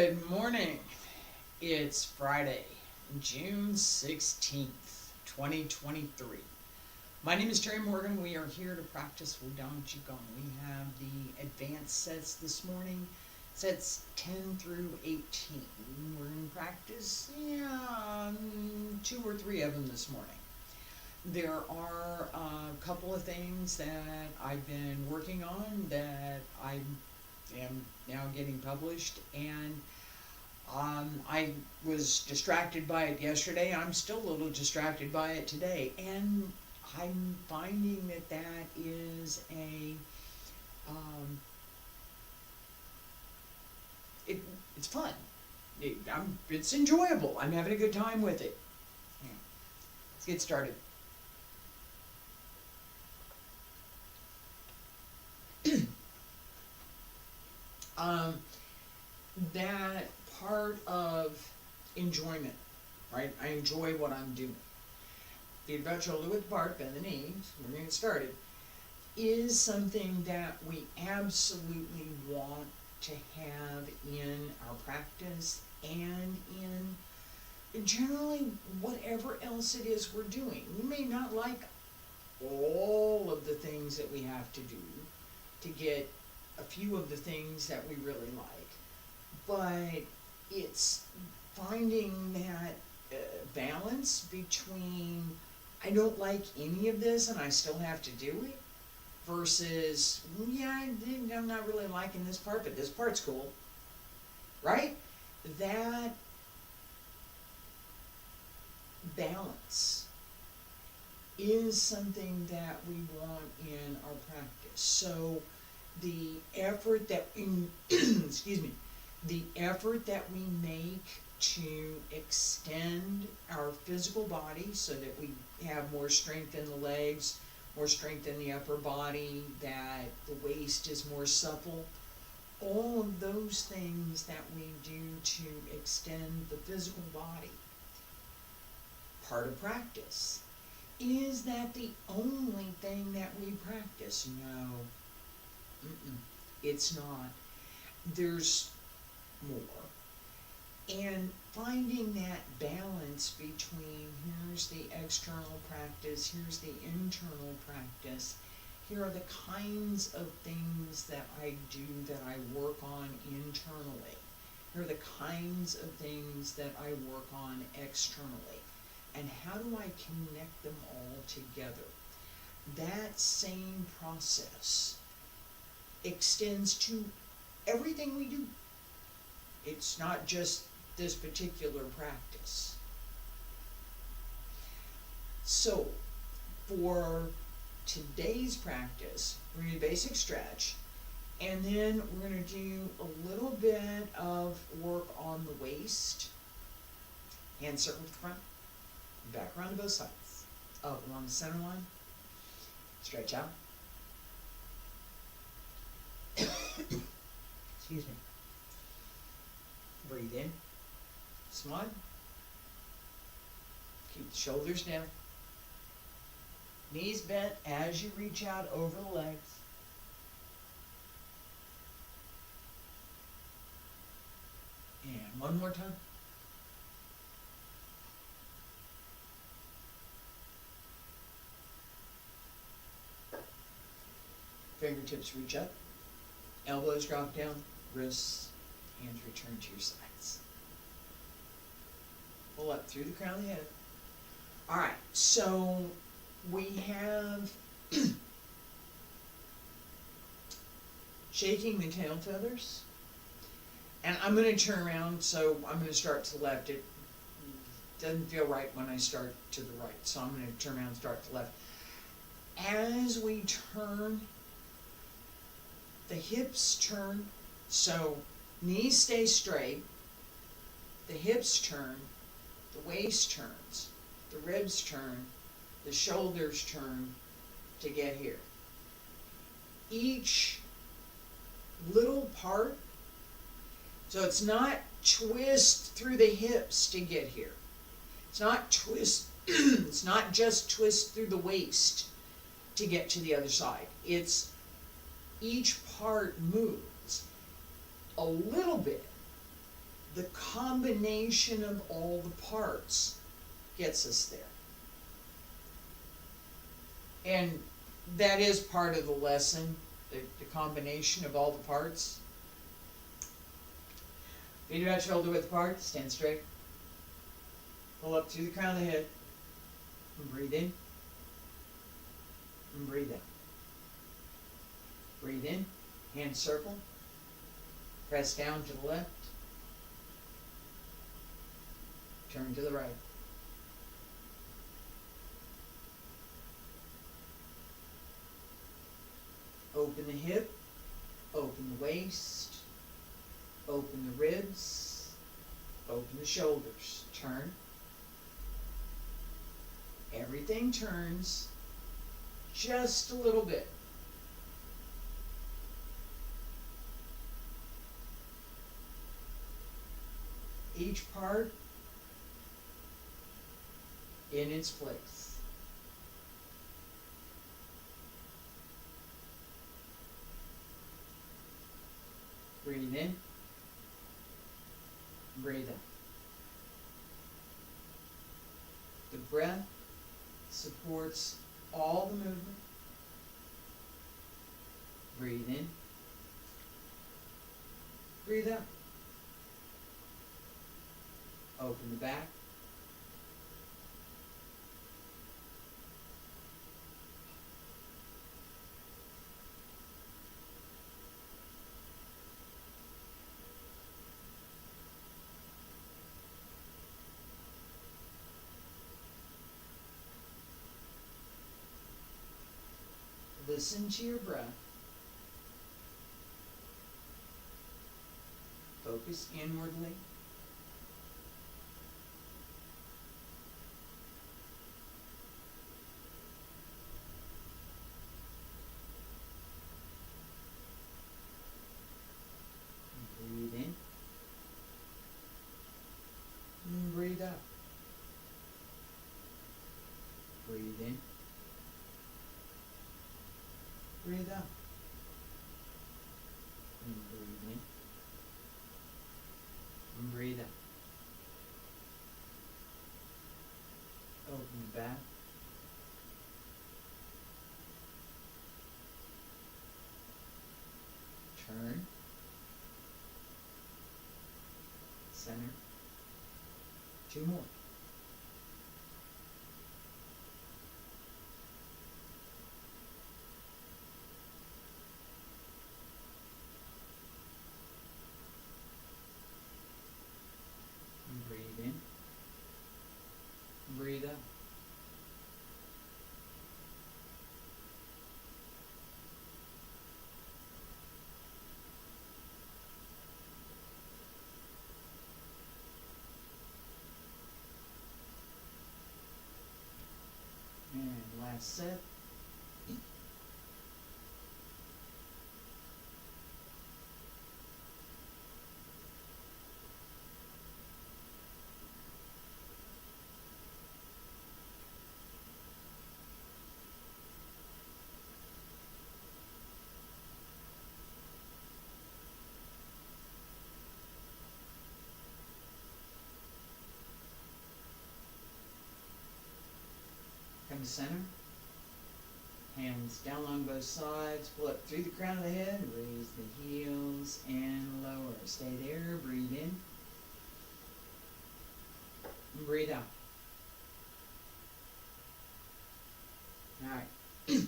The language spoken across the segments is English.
Good morning. It's Friday, June 16th, 2023. My name is Terry Morgan. We are here to practice Wudang Qigong. We have the advanced sets this morning, sets 10 through 18. We're going to practice 2 or 3 of them this morning. There are a couple of things that I've been working on that I am now getting published, and I was distracted by it yesterday. I'm still a little distracted by it today, and I'm finding that is it's fun. It's enjoyable. I'm having a good time with it. Yeah. Let's get started. That part of enjoyment, right? I enjoy what I'm doing. The about shoulder width apart, bend the knees, we're going to get started, is something that we absolutely want to have in our practice and in generally whatever else it is we're doing. We may not like all of the things that we have to do to get a few of the things that we really like, but it's finding that balance between I don't like any of this and I still have to do it versus I'm not really liking this part, but this part's cool, right? That balance is something that we want in our practice. So the effort that the effort that we make to extend our physical body so that we have more strength in the legs, more strength in the upper body, that the waist is more supple, all of those things that we do to extend the physical body, part of practice. Is that the only thing that we practice? No. It's not. There's more. And finding that balance between here's the external practice, here's the internal practice, here are the kinds of things that I do that I work on internally, here are the kinds of things that I work on externally, and how do I connect them all together? That same process extends to everything we do. It's not just this particular practice. So, for today's practice, we're going to do a basic stretch, and then we're going to do a little bit of work on the waist, hand circle to the front, back around to both sides, up along the center line, stretch out. Excuse me. Breathe in. Smile. Keep the shoulders down. Knees bent as you reach out over the legs. And one more time. Fingertips reach up. Elbows drop down, wrists, hands return to your sides. Pull up through the crown of the head. Alright, so we have shaking the tail feathers. And I'm going to turn around, so I'm going to start to the left. It doesn't feel right when I start to the right, so I'm going to turn around and start to the left. As we turn, the hips turn, so knees stay straight, the hips turn, the waist turns, the ribs turn, the shoulders turn to get here. Each little part, so it's not twist through the hips to get here. It's not twist, it's not just twist through the waist to get to the other side. It's each part moves a little bit the combination of all the parts gets us there. And that is part of the lesson, the combination of all the parts. Feet about shoulder width apart, stand straight. Pull up through the crown of the head. And breathe in. And breathe out. Breathe in, hand circle. Press down to the left. Turn to the right. Open the hip, open the waist, open the ribs, open the shoulders. Turn. Everything turns just a little bit. Each part in its place. Breathe in, breathe out. The breath supports all the movement. Breathe in, breathe out. Open the back. Listen to your breath. Focus inwardly. Breathe in. And breathe out. Breathe in. Breathe out. And breathe in. And breathe out. Open the back. Turn. Center. 2 more. Breathe in. Breathe out. And last set. Come to center. Hands down along both sides. Pull up through the crown of the head. Raise the heels and lower. Stay there. Breathe in. And breathe out. Alright.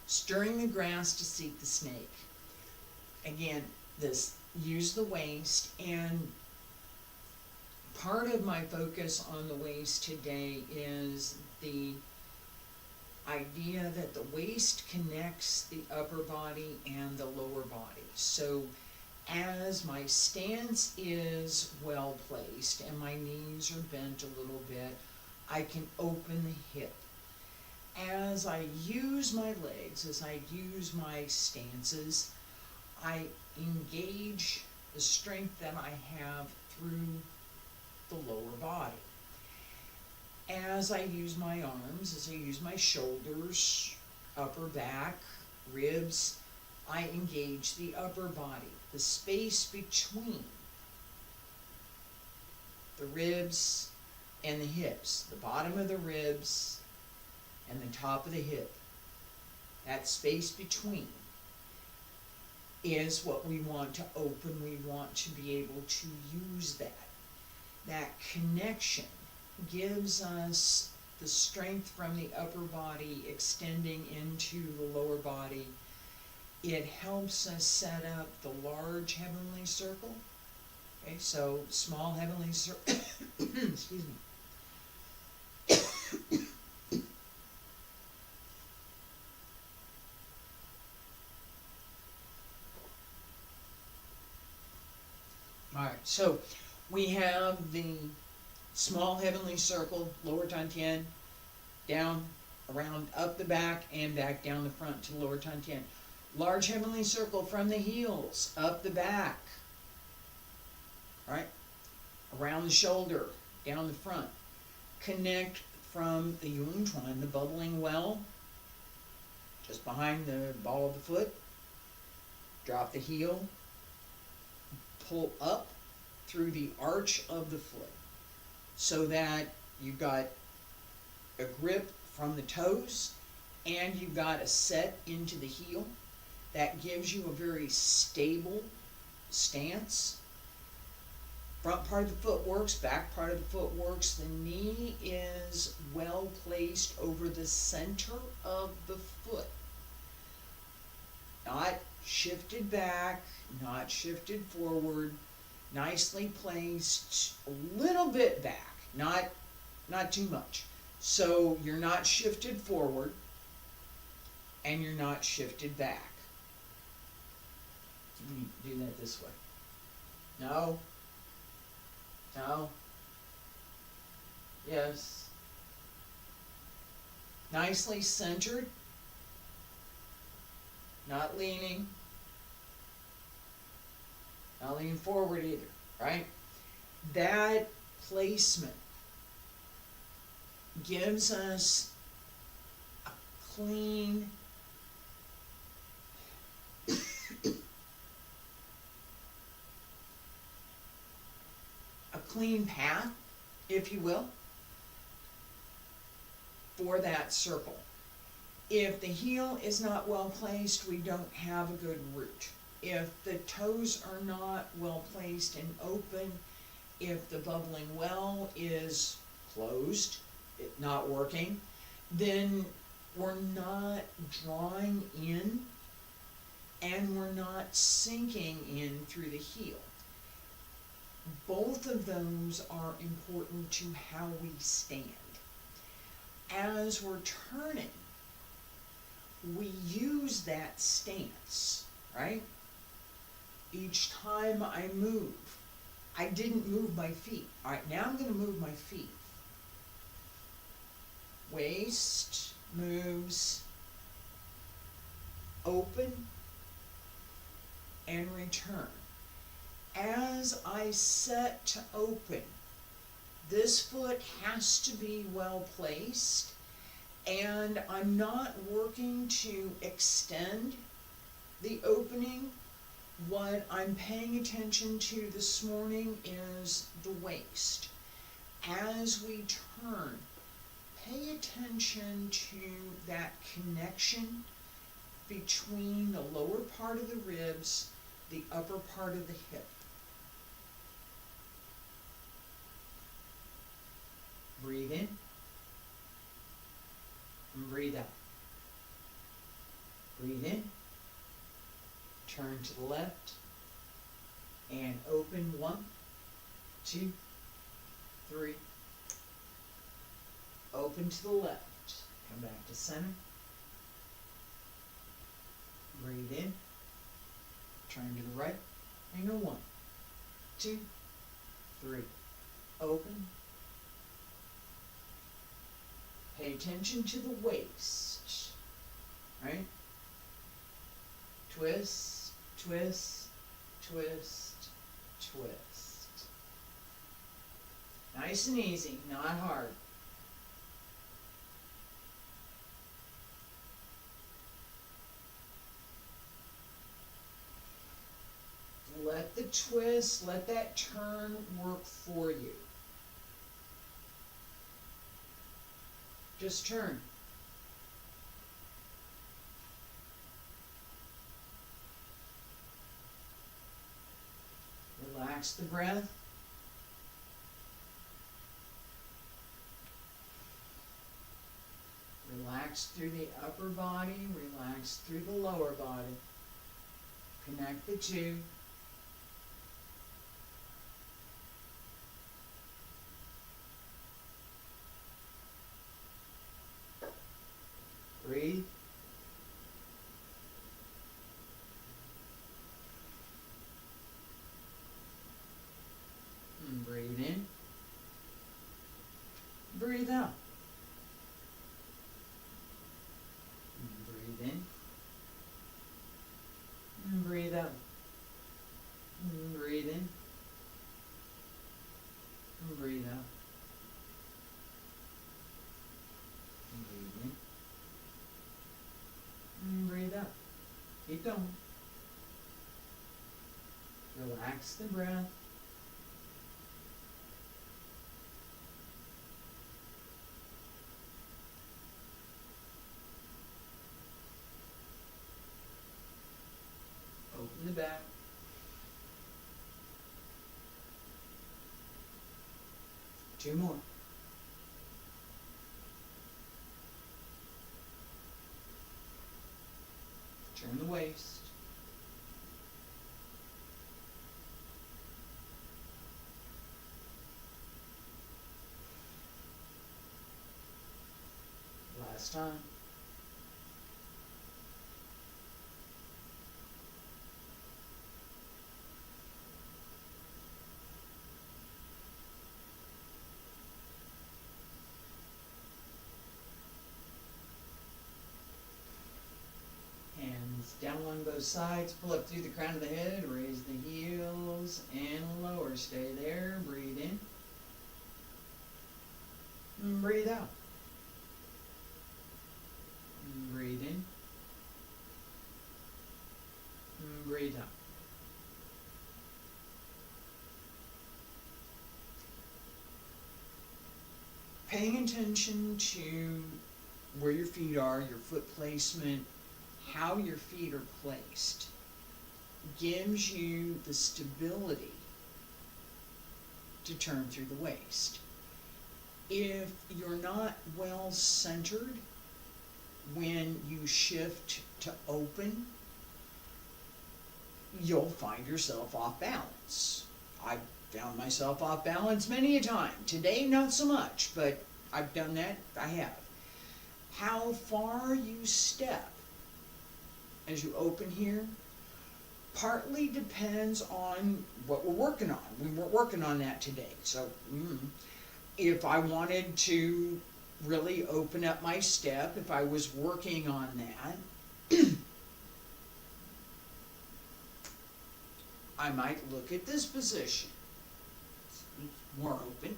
Stirring the grass to seek the snake. Again, use the waist, and part of my focus on the waist today is the idea that the waist connects the upper body and the lower body. So as my stance is well placed and my knees are bent a little bit, I can open the hip. As I use my legs, as I use my stances, I engage the strength that I have through the lower body. As I use my arms, as I use my shoulders, upper back, ribs, I engage the upper body. The space between the ribs and the hips, the bottom of the ribs and the top of the hip. That space between is what we want to open. We want to be able to use that. That connection gives us the strength from the upper body extending into the lower body. It helps us set up the large heavenly circle. Okay, so small heavenly circle, excuse me. Alright, so we have the small heavenly circle, lower Tantien, down, around, up the back, and back down the front to lower Tantien. Large heavenly circle from the heels, up the back, right, around the shoulder, down the front. Connect from the Yung Chuan, the bubbling well, just behind the ball of the foot. Drop the heel, pull up through the arch of the foot so that you've got a grip from the toes and you've got a set into the heel. That gives you a very stable stance. Front part of the foot works, back part of the foot works. The knee is well placed over the center of the foot. Not shifted back, not shifted forward, nicely placed, a little bit back, not too much. So you're not shifted forward and you're not shifted back. You do that this way. No. No. Yes. Nicely centered. Not leaning. Not leaning forward either, right? That placement gives us a clean path, if you will, for that circle. If the heel is not well placed, we don't have a good root. If the toes are not well placed and open, if the bubbling well is closed, not working, then we're not drawing in and we're not sinking in through the heel. Both of those are important to how we stand. As we're turning, we use that stance, right? Each time I move, I didn't move my feet. All right, now I'm going to move my feet. Waist moves open and return. As I set to open, this foot has to be well placed, and I'm not working to extend the opening. What I'm paying attention to this morning is the waist. As we turn, pay attention to that connection between the lower part of the ribs, the upper part of the hip. Breathe in and breathe out. Breathe in, turn to the left, and open 1, 2, 3. Open to the left. Come back to center. Breathe in, turn to the right, and go 1, 2, 3. Open. Pay attention to the waist, right? Twist, twist, twist, twist. Nice and easy, not hard. Let the twist, let that turn work for you. Just turn. Relax the breath. Relax through the upper body, relax through the lower body. Connect the two. Breathe. And breathe in. Breathe out. And breathe in. And breathe out. And breathe in. And breathe out. And breathe in. And breathe out. Keep going. Relax the breath. Open the back. Two more. Turn the waist. Last time. Hands down along both sides, pull up through the crown of the head, raise the heels and lower. Stay there, breathe in. And breathe out. And breathe in. And breathe out. Paying attention to where your feet are, your foot placement, how your feet are placed, gives you the stability to turn through the waist. If you're not well centered when you shift to open, you'll find yourself off balance. I've found myself off balance many a time. Today, not so much, but I've done that. I have. How far you step as you open here partly depends on what we're working on. We weren't working on that today. So if I wanted to really open up my step, if I was working on that, I might look at this position. It's more open.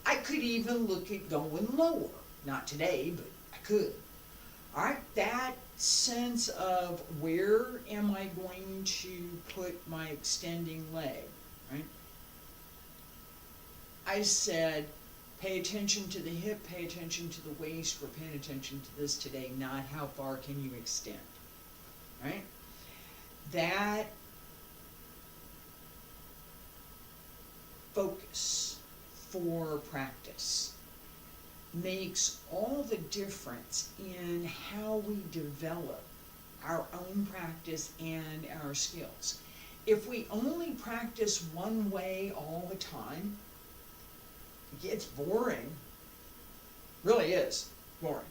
I could even look at going lower. Not today, but I could. All right, that sense of where am I going to put my extending leg, right? I said, pay attention to the hip, pay attention to the waist. We're paying attention to this today, not how far can you extend, right? That focus for practice makes all the difference in how we develop our own practice and our skills. If we only practice one way all the time, it gets boring. Really is boring.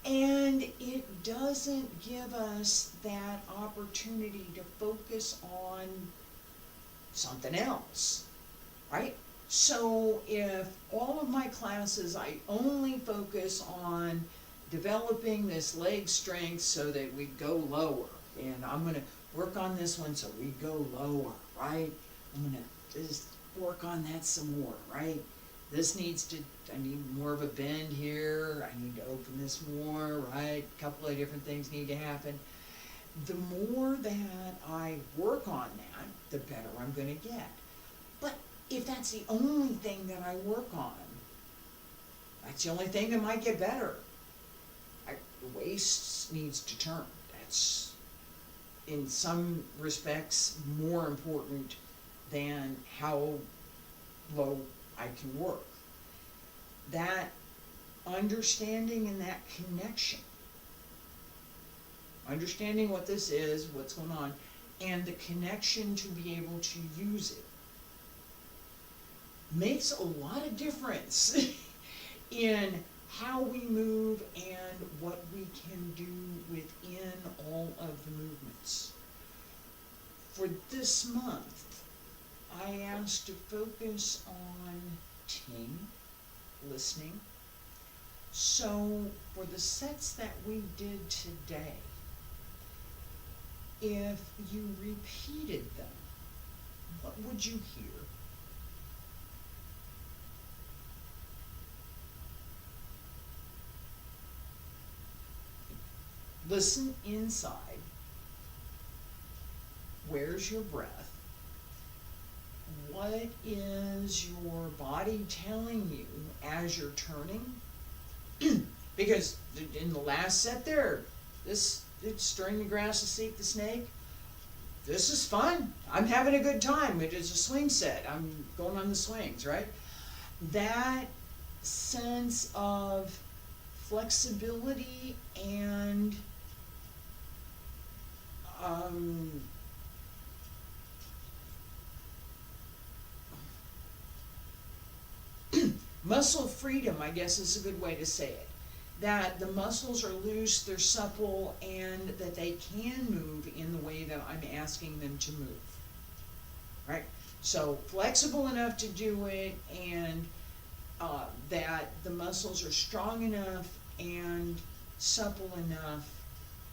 And it doesn't give us that opportunity to focus on something else, right? So if all of my classes, I only focus on developing this leg strength so that we go lower, and I'm going to work on this one so we go lower, right? I'm going to just work on that some more, right? This needs to, I need more of a bend here, I need to open this more, right? A couple of different things need to happen. The more that I work on that, the better I'm going to get. But if that's the only thing that I work on, That's the only thing that might get better. The waist needs to turn. That's, in some respects, more important than how low I can work. That understanding and that connection, understanding what this is, what's going on, and the connection to be able to use it makes a lot of difference in how we move and what we can do within all of the movements. For this month, I asked to focus on ting, listening. So for the sets that we did today, if you repeated them, what would you hear? Listen inside. Where's your breath? What is your body telling you as you're turning? Because in the last set there, it's stirring the grass to seek the snake. This is fun. I'm having a good time. It is a swing set. I'm going on the swings, right? That sense of flexibility and muscle freedom, I guess is a good way to say it. That the muscles are loose, they're supple, and that they can move in the way that I'm asking them to move. Right? So flexible enough to do it, and that the muscles are strong enough and supple enough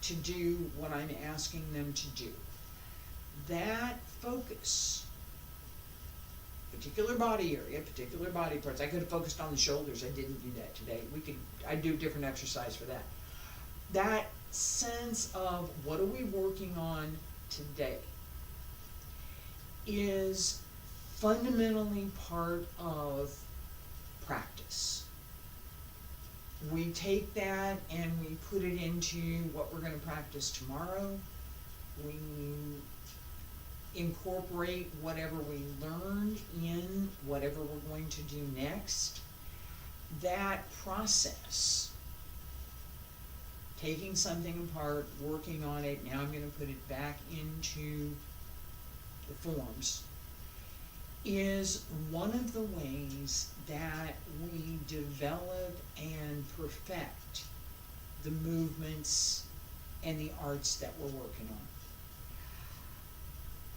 to do what I'm asking them to do. That focus, particular body area, particular body parts. I could have focused on the shoulders. I didn't do that today. I'd do a different exercise for that. That sense of what are we working on today is fundamentally part of practice. We take that and we put it into what we're going to practice tomorrow. We incorporate whatever we learned in whatever we're going to do next. That process, taking something apart, working on it, now I'm going to put it back into the forms, is one of the ways that we develop and perfect the movements and the arts that we're working on.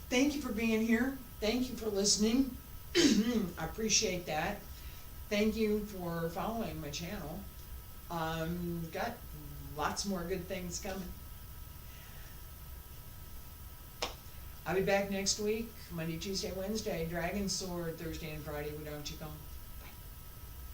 Thank you for being here. Thank you for listening. I appreciate that. Thank you for following my channel. Got lots more good things coming. I'll be back next week, Monday, Tuesday, Wednesday, Dragon Sword, Thursday and Friday, Wudang Qigong.